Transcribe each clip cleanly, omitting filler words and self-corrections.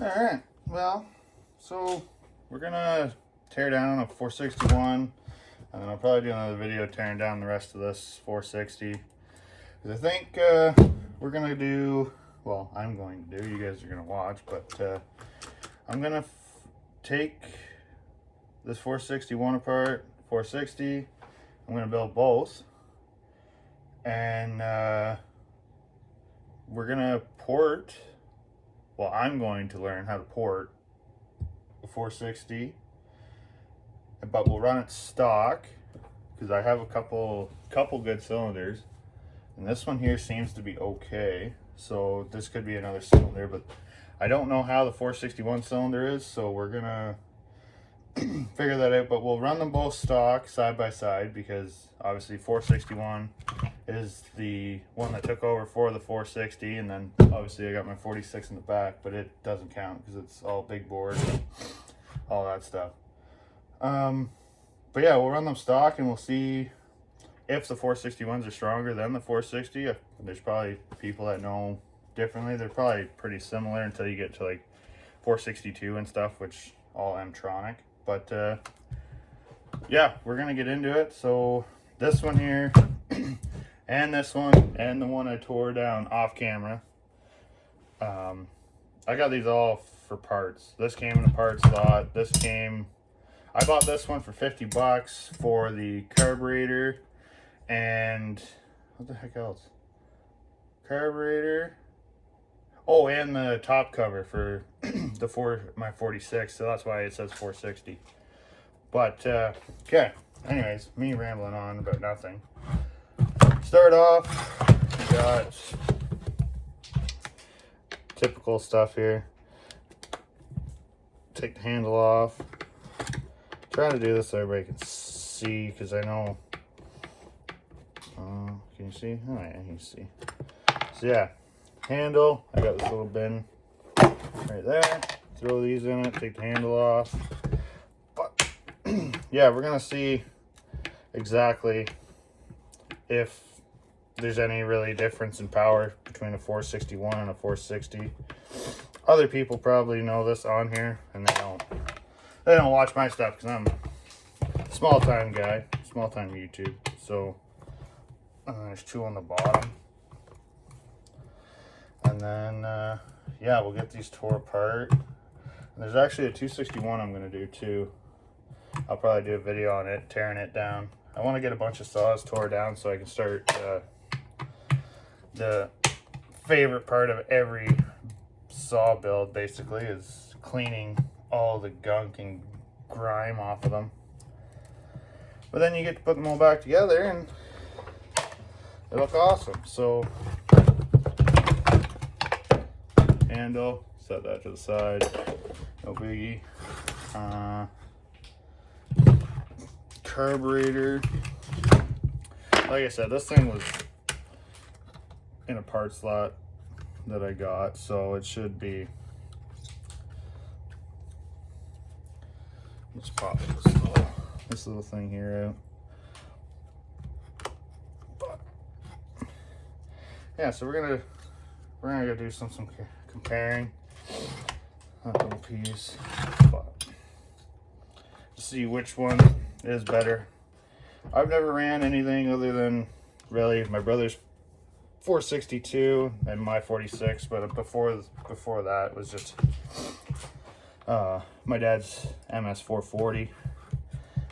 Alright, well, so we're gonna tear down a 461, and then I'll probably do another video tearing down the rest of this 460. Because I think we're gonna do, well, I'm going to do, you guys are gonna watch, but I'm gonna take this 461 apart, 460, I'm gonna build both, and we're gonna port. Well, I'm going to learn how to port a 460, but we'll run it stock because I have a couple good cylinders, and this one here seems to be okay. So this could be another cylinder, but I don't know how the 461 cylinder is, so we're gonna figure that out. But we'll run them both stock side by side because obviously 461 is the one that took over for the 460, and then obviously I got my 46 in the back, but it doesn't count because it's all big board, all that stuff. But yeah, we'll run them stock and we'll see if the 461s are stronger than the 460. There's probably people that know differently. They're probably pretty similar until you get to like 462 and stuff, which all M-tronic. But yeah, we're gonna get into it. So this one here and this one and the one I tore down off camera, I got these all for parts. This came in a parts lot. I bought this one for 50 bucks for the carburetor and what the heck else? Carburetor. Oh, and the top cover for my 46. So that's why it says 460. But okay. Anyways, me rambling on about nothing. Start off, we got typical stuff here. Take the handle off. Try to do this so everybody can see, because I know. Can you see? Oh yeah, you can see. So yeah, handle. I got this little bin right there. Throw these in it. Take the handle off. But yeah, we're gonna see exactly if there's any really difference in power between a 461 and a 460. Other people probably know this on here, and they don't watch my stuff because I'm a small time guy, small time YouTube. So there's two on the bottom, and then yeah, we'll get these tore apart. And there's actually a 261 I'm going to do too. I'll probably do a video on it, tearing it down. I want to get a bunch of saws tore down so I can start the favorite part of every saw build basically is cleaning all the gunk and grime off of them. But then you get to put them all back together and they look awesome. So handle, set that to the side, no biggie. Carburetor, like I said, this thing was in a parts lot that I got, so it should be. Let's pop this little thing here out. But yeah, so we're gonna go do some comparing that little piece, but to see which one is better. I've never ran anything other than really my brother's 462 and my 46, but before that it was just my dad's ms440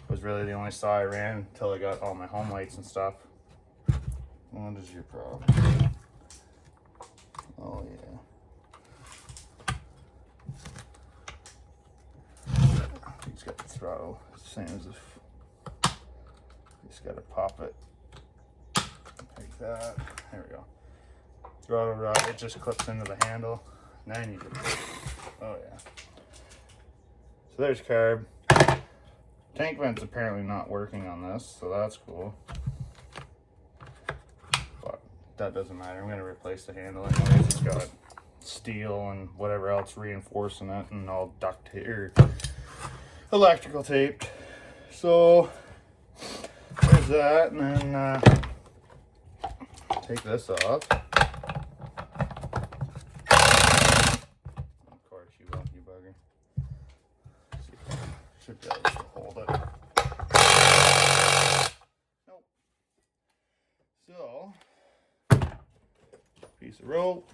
was really the only saw I ran until I got all my home lights and stuff. What is your problem? Oh yeah, he's got the throttle same as if just gotta pop it like that. There we go. Throttle rod, it just clips into the handle. Now you need to, oh yeah. So there's carb. Tank vent's apparently not working on this, so that's cool. But that doesn't matter. I'm gonna replace the handle anyways. It's got steel and whatever else reinforcing it and all duct tape or electrical taped. So there's that, and then take this off. Of course you will. rope.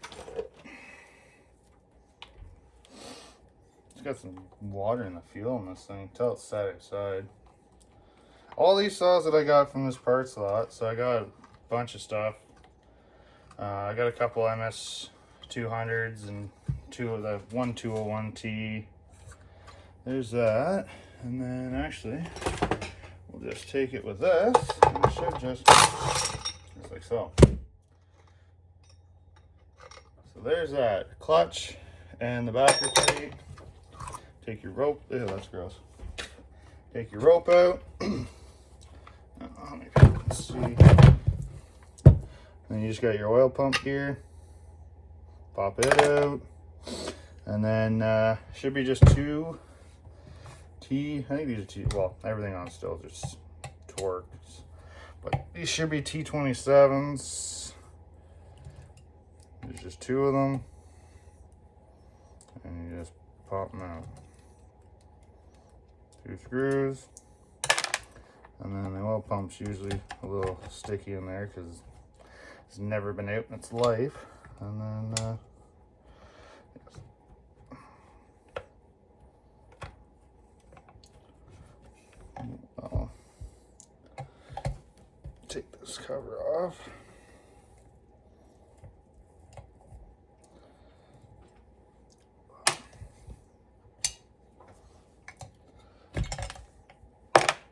It's got some water in the fuel in this thing. Tell it's side by side. All these saws that I got from this parts lot, so I got a bunch of stuff. I got a couple ms200s and one 201T. There's that, and then actually we'll just take it with this, and it should just like so. So there's that clutch and the backer plate. Take your rope. Ew, that's gross. Take your rope out. Maybe you can see. Then you just got your oil pump here. Pop it out, and then should be just two I think these are well, everything on Stihl just Torx, but these should be T27s. There's just two of them, and you just pop them out. 2 screws, and then the oil pump's usually a little sticky in there because it's never been out in its life. And then I'll take this cover off.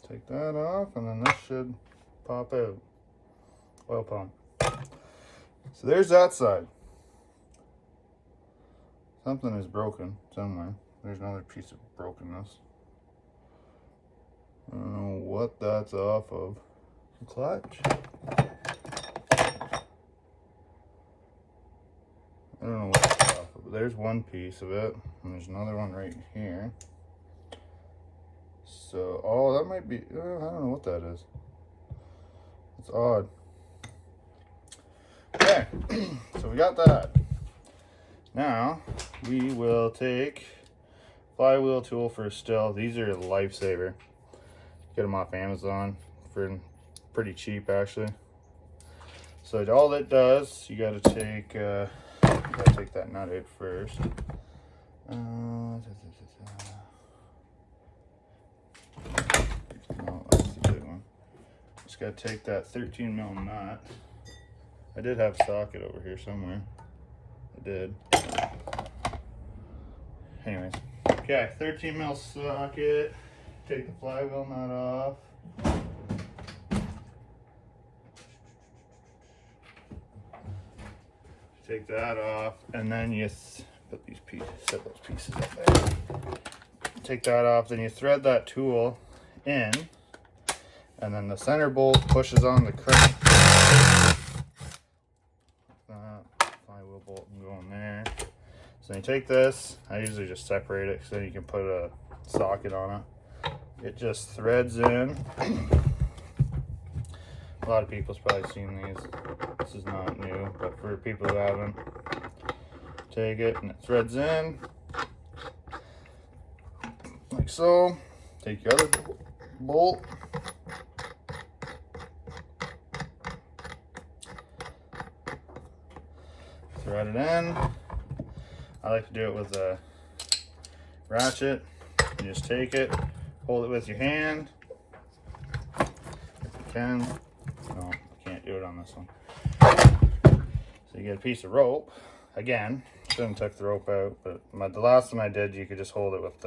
Take that off, and then this should pop out. Oil pump. So there's that side. Something is broken somewhere. There's another piece of brokenness. I don't know what that's off of. Clutch? I don't know what it's off of, but there's one piece of it, and there's another one right here. So, oh, that might be, I don't know what that is. It's odd. Okay, so we got that. Now, we will take flywheel tool for Stihl. These are a lifesaver. Get them off Amazon for pretty cheap, actually. So all it does, you gotta take that nut out first. No, that's the big one. Just gotta take that 13 mil nut. I did have a socket over here somewhere. I did. Anyways, okay, 13 mil socket. Take the flywheel nut off. Take that off, and then you put these pieces, set those pieces up there. Take that off, then you thread that tool in, and then the center bolt pushes on the crank. Flywheel bolt can go in there. So you take this, I usually just separate it so you can put a socket on it. It just threads in. A lot of people's probably seen these. This is not new, but for people who haven't, take it and it threads in like so. Take your other bolt, thread it in. I like to do it with a ratchet. You just take it, hold it with your hand if you can. No, I can't do it on this one. So you get a piece of rope. Again, shouldn't have took the rope out, but the last one I did, you could just hold it with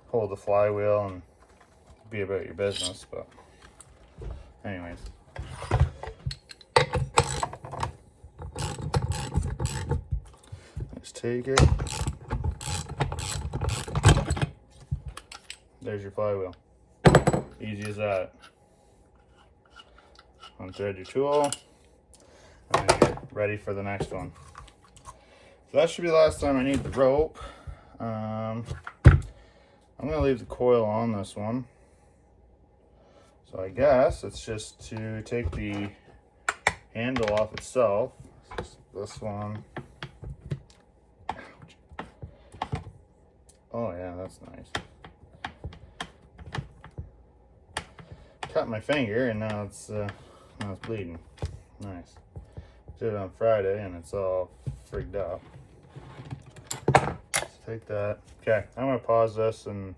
hold the flywheel and be about your business. But anyways. Just take it. There's your flywheel. Easy as that. Unthread your tool, and then you're ready for the next one. So that should be the last time I need the rope. I'm going to leave the coil on this one. So I guess it's just to take the handle off itself. This one. Oh yeah, that's nice. Cut my finger and now it's bleeding. Nice. Did it on Friday and it's all frigged up. Let's take that. Okay, I'm gonna pause this and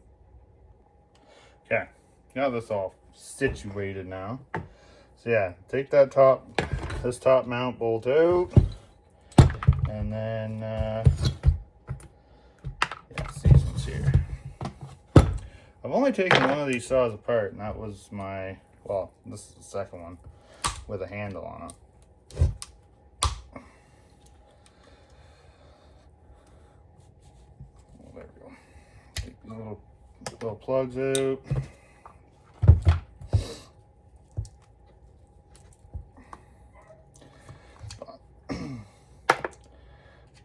okay, got this all situated now. So yeah, take that this top mount bolt out, and then yeah, these ones here. I've only taken one of these saws apart, and that was my, well, this is the second one with a handle on it. Oh, there we go. Take the little plugs out.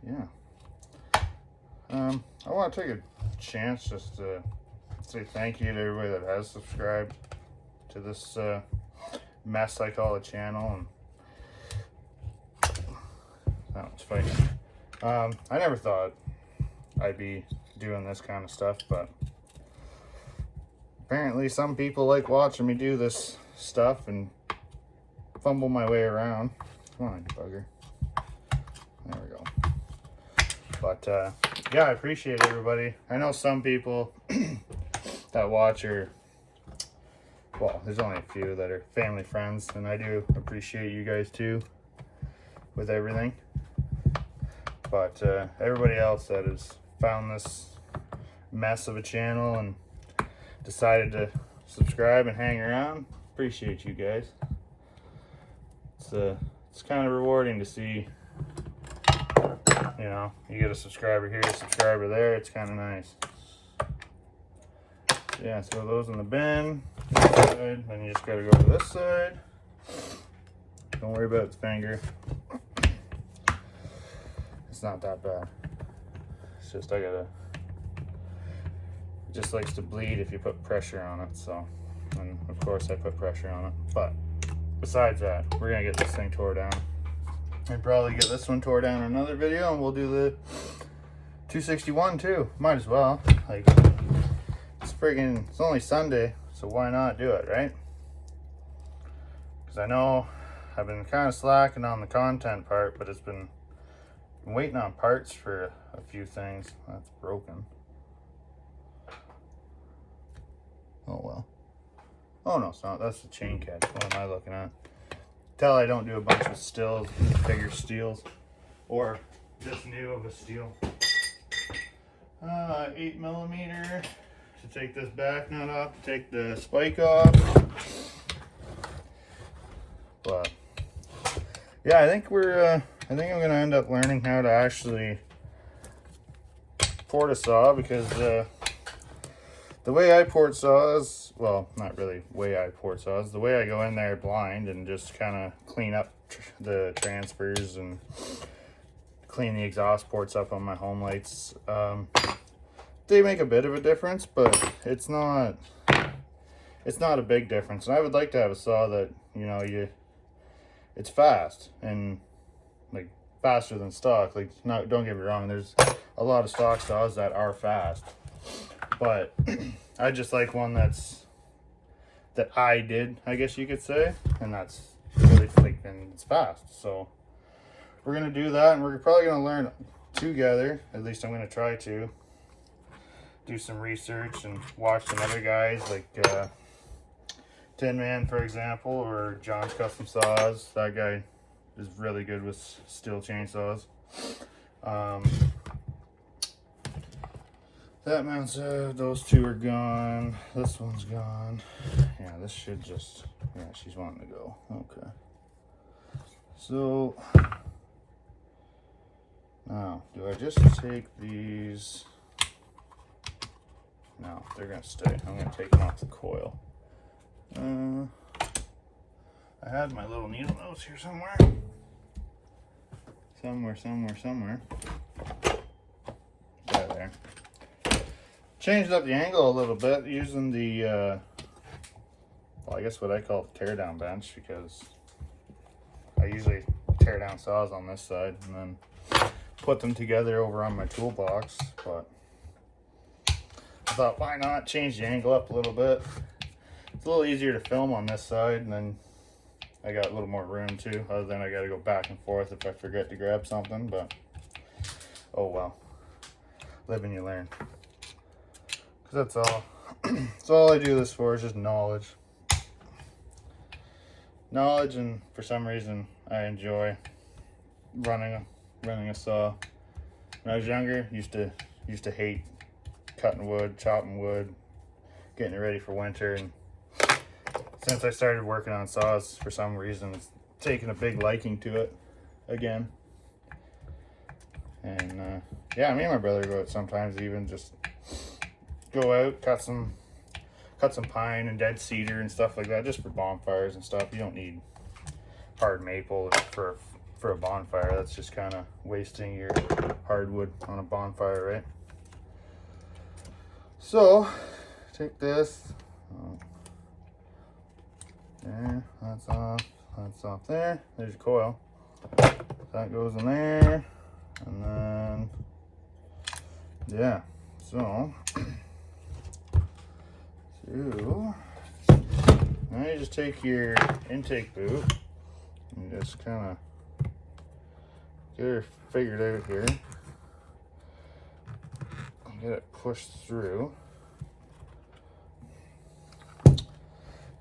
Yeah. I want to take a chance just to say thank you to everybody that has subscribed to this mess I call a channel. And that was funny. I never thought I'd be doing this kind of stuff, but apparently some people like watching me do this stuff and fumble my way around. Come on, you bugger. There we go. But yeah, I appreciate everybody. I know some people that watch are, well, there's only a few that are family friends, and I do appreciate you guys too with everything. But everybody else that has found this mess of a channel and decided to subscribe and hang around, appreciate you guys. It's kind of rewarding to see, you know, you get a subscriber here, a subscriber there. It's kind of nice. Yeah, throw those in the bin. Then you just gotta go to this side. Don't worry about the finger. It's not that bad. It's just it just likes to bleed if you put pressure on it. So, and of course I put pressure on it. But besides that, we're gonna get this thing tore down. And probably get this one tore down in another video, and we'll do the 261 too. Might as well. Like, it's only Sunday, so why not do it, right? Because I know I've been kind of slacking on the content part, but I'm waiting on parts for a few things. That's broken. Oh well. Oh no, it's not. That's the chain catch. What am I looking at? Tell I don't do a bunch of Stihls, bigger Stihls, or this new of a Stihl. 8mm to take this back nut off, to take the spike off. But yeah, I think I'm gonna end up learning how to actually port a saw, because the way I port saws, well, not really way I port saws, the way I go in there blind and just kind of clean up the transfers and clean the exhaust ports up on my home lights, they make a bit of a difference, but it's not a big difference. And I would like to have a saw that, you know, it's fast, and like faster than stock. Like, don't get me wrong, there's a lot of stock saws that are fast, but I just like one that I did, I guess you could say, and that's really like, and it's fast. So we're gonna do that, and we're probably gonna learn together. At least I'm gonna try to do some research and watch some other guys, like Tin Man, for example, or John's Custom Saws. That guy is really good with Stihl chainsaws. That man's those two are gone. This one's gone. Yeah, this should just, yeah, she's wanting to go. Okay. So now, do I just take these? No, they're gonna stay. I'm gonna take them off the coil. I had my little needle nose here somewhere. Somewhere. There. Changed up the angle a little bit using the, well, I guess what I call the teardown bench, because I usually tear down saws on this side and then put them together over on my toolbox. But I thought, why not change the angle up a little bit? It's a little easier to film on this side, and then I got a little more room too, other than I got to go back and forth if I forget to grab something, but oh well. Live and you learn. Because that's all. That's all I do this for, is just knowledge. Knowledge, and for some reason I enjoy running a saw. When I was younger, used to hate cutting wood, chopping wood, getting it ready for winter, and since I started working on saws, for some reason, it's taken a big liking to it again. And yeah, me and my brother go out sometimes, even just go out, cut some pine and dead cedar and stuff like that, just for bonfires and stuff. You don't need hard maple for a bonfire. That's just kind of wasting your hardwood on a bonfire, right? So take this. There, that's off there. There's your coil. That goes in there, and then yeah. So now you just take your intake boot and just kind of get her figured out here. Get it pushed through.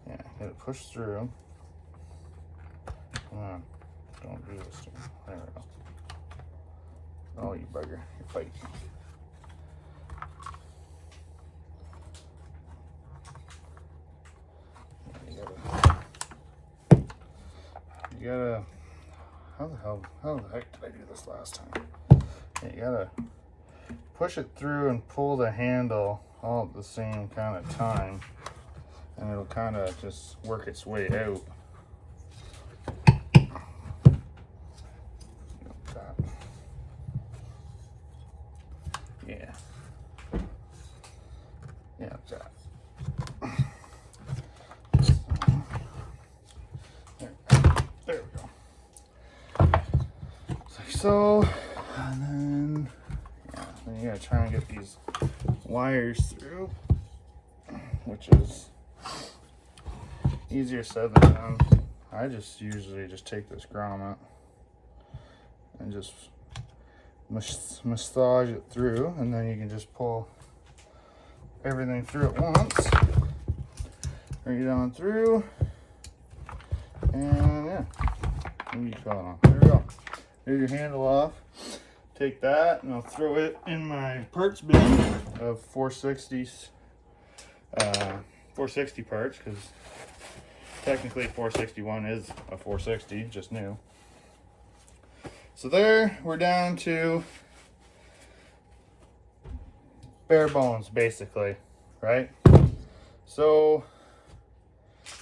Yeah, get it pushed through. Come on, don't do this to me. There we go. Oh, you bugger, you're fighting. You gotta, how the heck did I do this last time? Yeah, you gotta push it through and pull the handle all at the same kind of time, and it'll kind of just work its way out. Yeah. Yeah, that. There we go. Like so, and then you gotta try and get these wires through, which is easier said than done. I just usually just take this grommet and just massage it through, and then you can just pull everything through at once. Bring it on through, and yeah, what do you call it on? There we go. There's your handle off. Take that and I'll throw it in my parts bin of 460s, 460 parts, because technically 461 is a 460, just new. So there, we're down to bare bones, basically, right? So,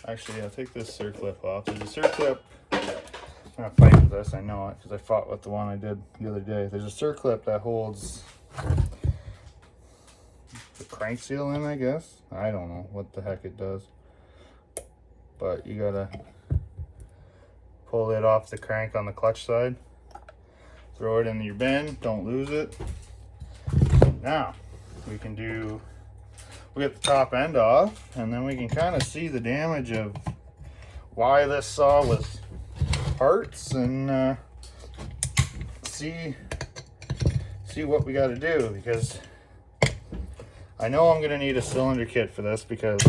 actually, I'll take this circlip off. There's a circlip. I'm gonna fight with this, I know it, because I fought with the one I did the other day. There's a circlip that holds the crank seal in, I guess. I don't know what the heck it does. But you gotta pull it off the crank on the clutch side. Throw it in your bin, don't lose it. Now, we get the top end off, and then we can kind of see the damage of why this saw was parts, and see what we got to do, because I know I'm going to need a cylinder kit for this, because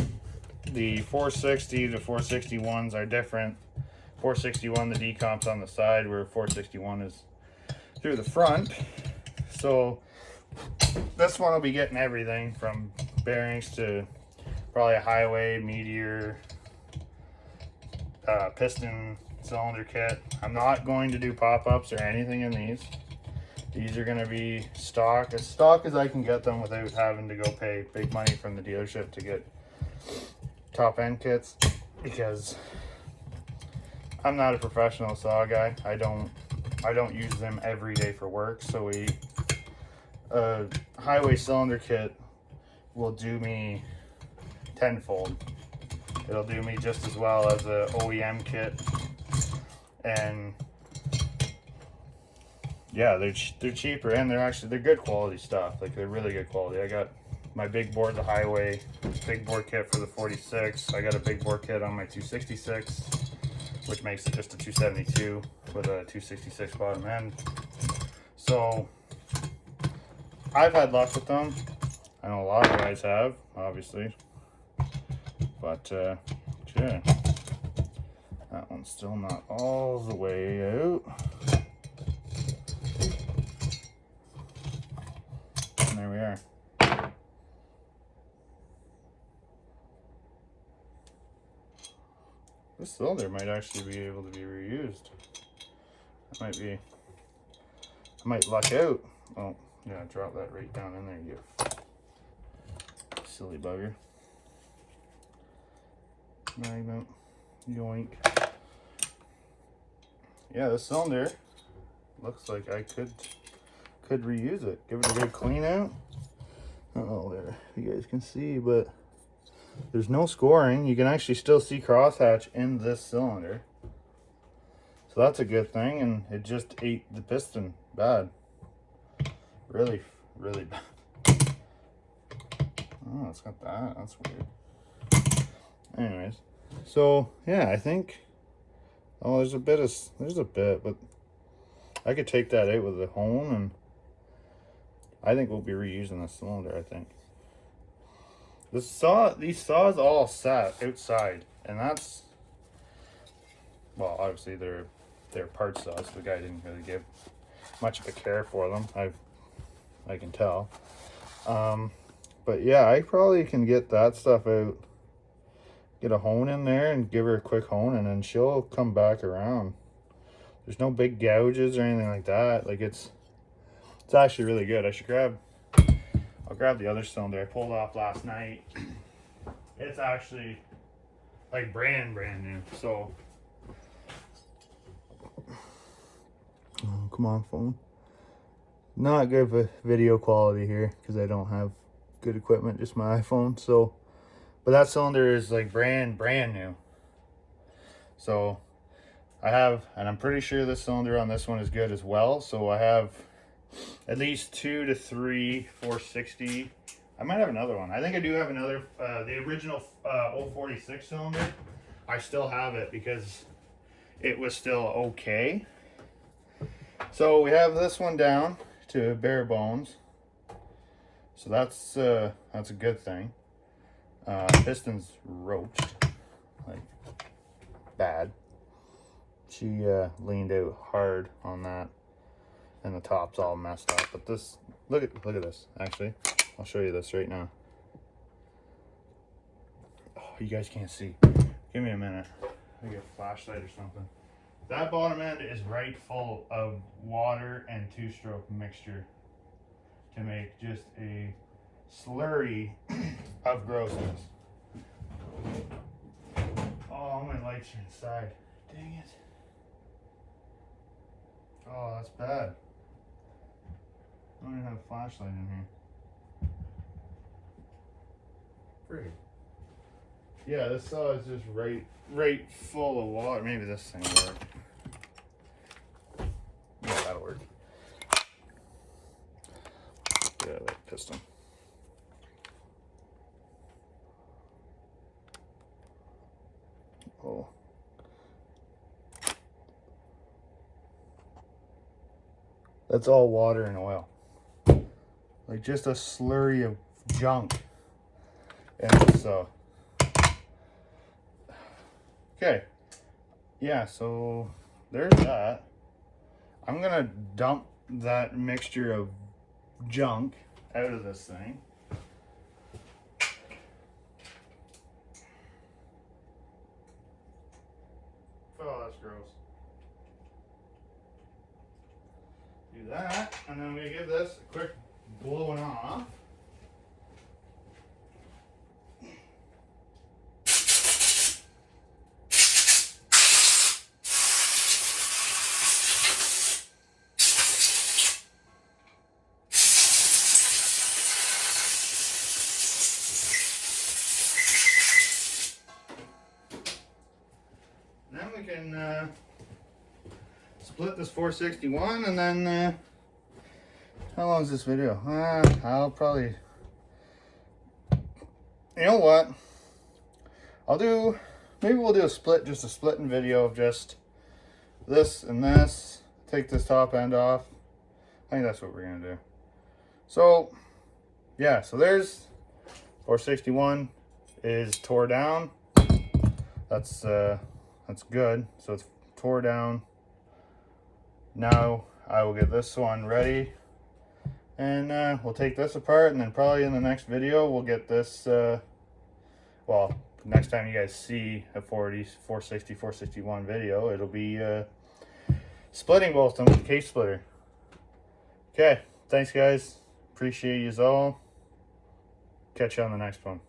the 460 to 461s are different. 461, the decomp's on the side, where 461 is through the front. So this one will be getting everything from bearings to probably a highway, meteor, piston, cylinder kit. I'm not going to do pop-ups or anything in these. These are going to be stock as I can get them without having to go pay big money from the dealership to get top end kits, because I'm not a professional saw guy. I don't use them every day for work, so a highway cylinder kit will do me tenfold. It'll do me just as well as a OEM kit. And yeah, they're cheaper, and they're good quality stuff. Like, they're really good quality. I got my big board, the highway big bore kit for the 46. I got a big bore kit on my 266. which makes it just a 272 with a 266 bottom end. So I've had luck with them. I know a lot of guys have, obviously, but yeah, that one's still not all the way out. And there we are. This cylinder might actually be able to be reused. I might luck out. Oh, yeah, drop that right down in there, you silly bugger. Magnet, yoink. Yeah, this cylinder looks like I could reuse it. Give it a good clean out. Oh, there, you guys can see, but there's no scoring. You can actually still see crosshatch in this cylinder. So that's a good thing, and it just ate the piston bad. Really, really bad. Oh, it's got that. That's weird. Anyways, so yeah, I think, oh, there's a bit, but I could take that out with a hone, and I think we'll be reusing this cylinder, I think. These saws all sat outside, and that's, well, obviously they're part saws. The guy didn't really give much of a care for them. I can tell. But yeah, I probably can get that stuff out, get a hone in there and give her a quick hone, and then she'll come back around. There's no big gouges or anything like that. Like it's actually really good. I'll grab the other cylinder I pulled off last night. It's actually like brand new. So, oh, come on, phone. Not good for video quality here because I don't have good equipment, just my iPhone. So, but that cylinder is like brand new. So I have, and I'm pretty sure the cylinder on this one is good as well. So I have at least 2 to 3 460. I might have another one. I think I do have another, the original 046 cylinder. I still have it because it was still okay. So we have this one down to bare bones. So that's a good thing. Piston's roached, like bad. She leaned out hard on that, and the top's all messed up. But this, look at this. Actually, I'll show you this right now. Oh, you guys can't see. Give me a minute. I get a flashlight or something. That bottom end is right full of water and two-stroke mixture to make just a slurry of grossness. Oh, all my lights are inside. Dang it. Oh, that's bad. I don't even have a flashlight in here. Frig. Yeah, this saw is just right full of water. Maybe this thing will work. Yeah, that'll work. Yeah, that piston. Oh. That's all water and oil. Like just a slurry of junk. And so, okay. Yeah, so there's that. I'm gonna dump that mixture of junk out of this thing. Oh, that's gross. Do that, and then I'm gonna give this a quick blowing off. Then we can split this 461, and then how long is this video? I'll probably, you know what? I'll do maybe we'll do a split, just a splitting video of just this and this. Take this top end off. I think that's what we're gonna do. So yeah, so there's 461 is tore down. That's good. So it's tore down. Now I will get this one ready, and we'll take this apart, and then probably in the next video we'll get this, well, next time you guys see a 460, 461 video, it'll be splitting both of them with a case splitter. Okay, thanks guys. Appreciate you all. Catch you on the next one.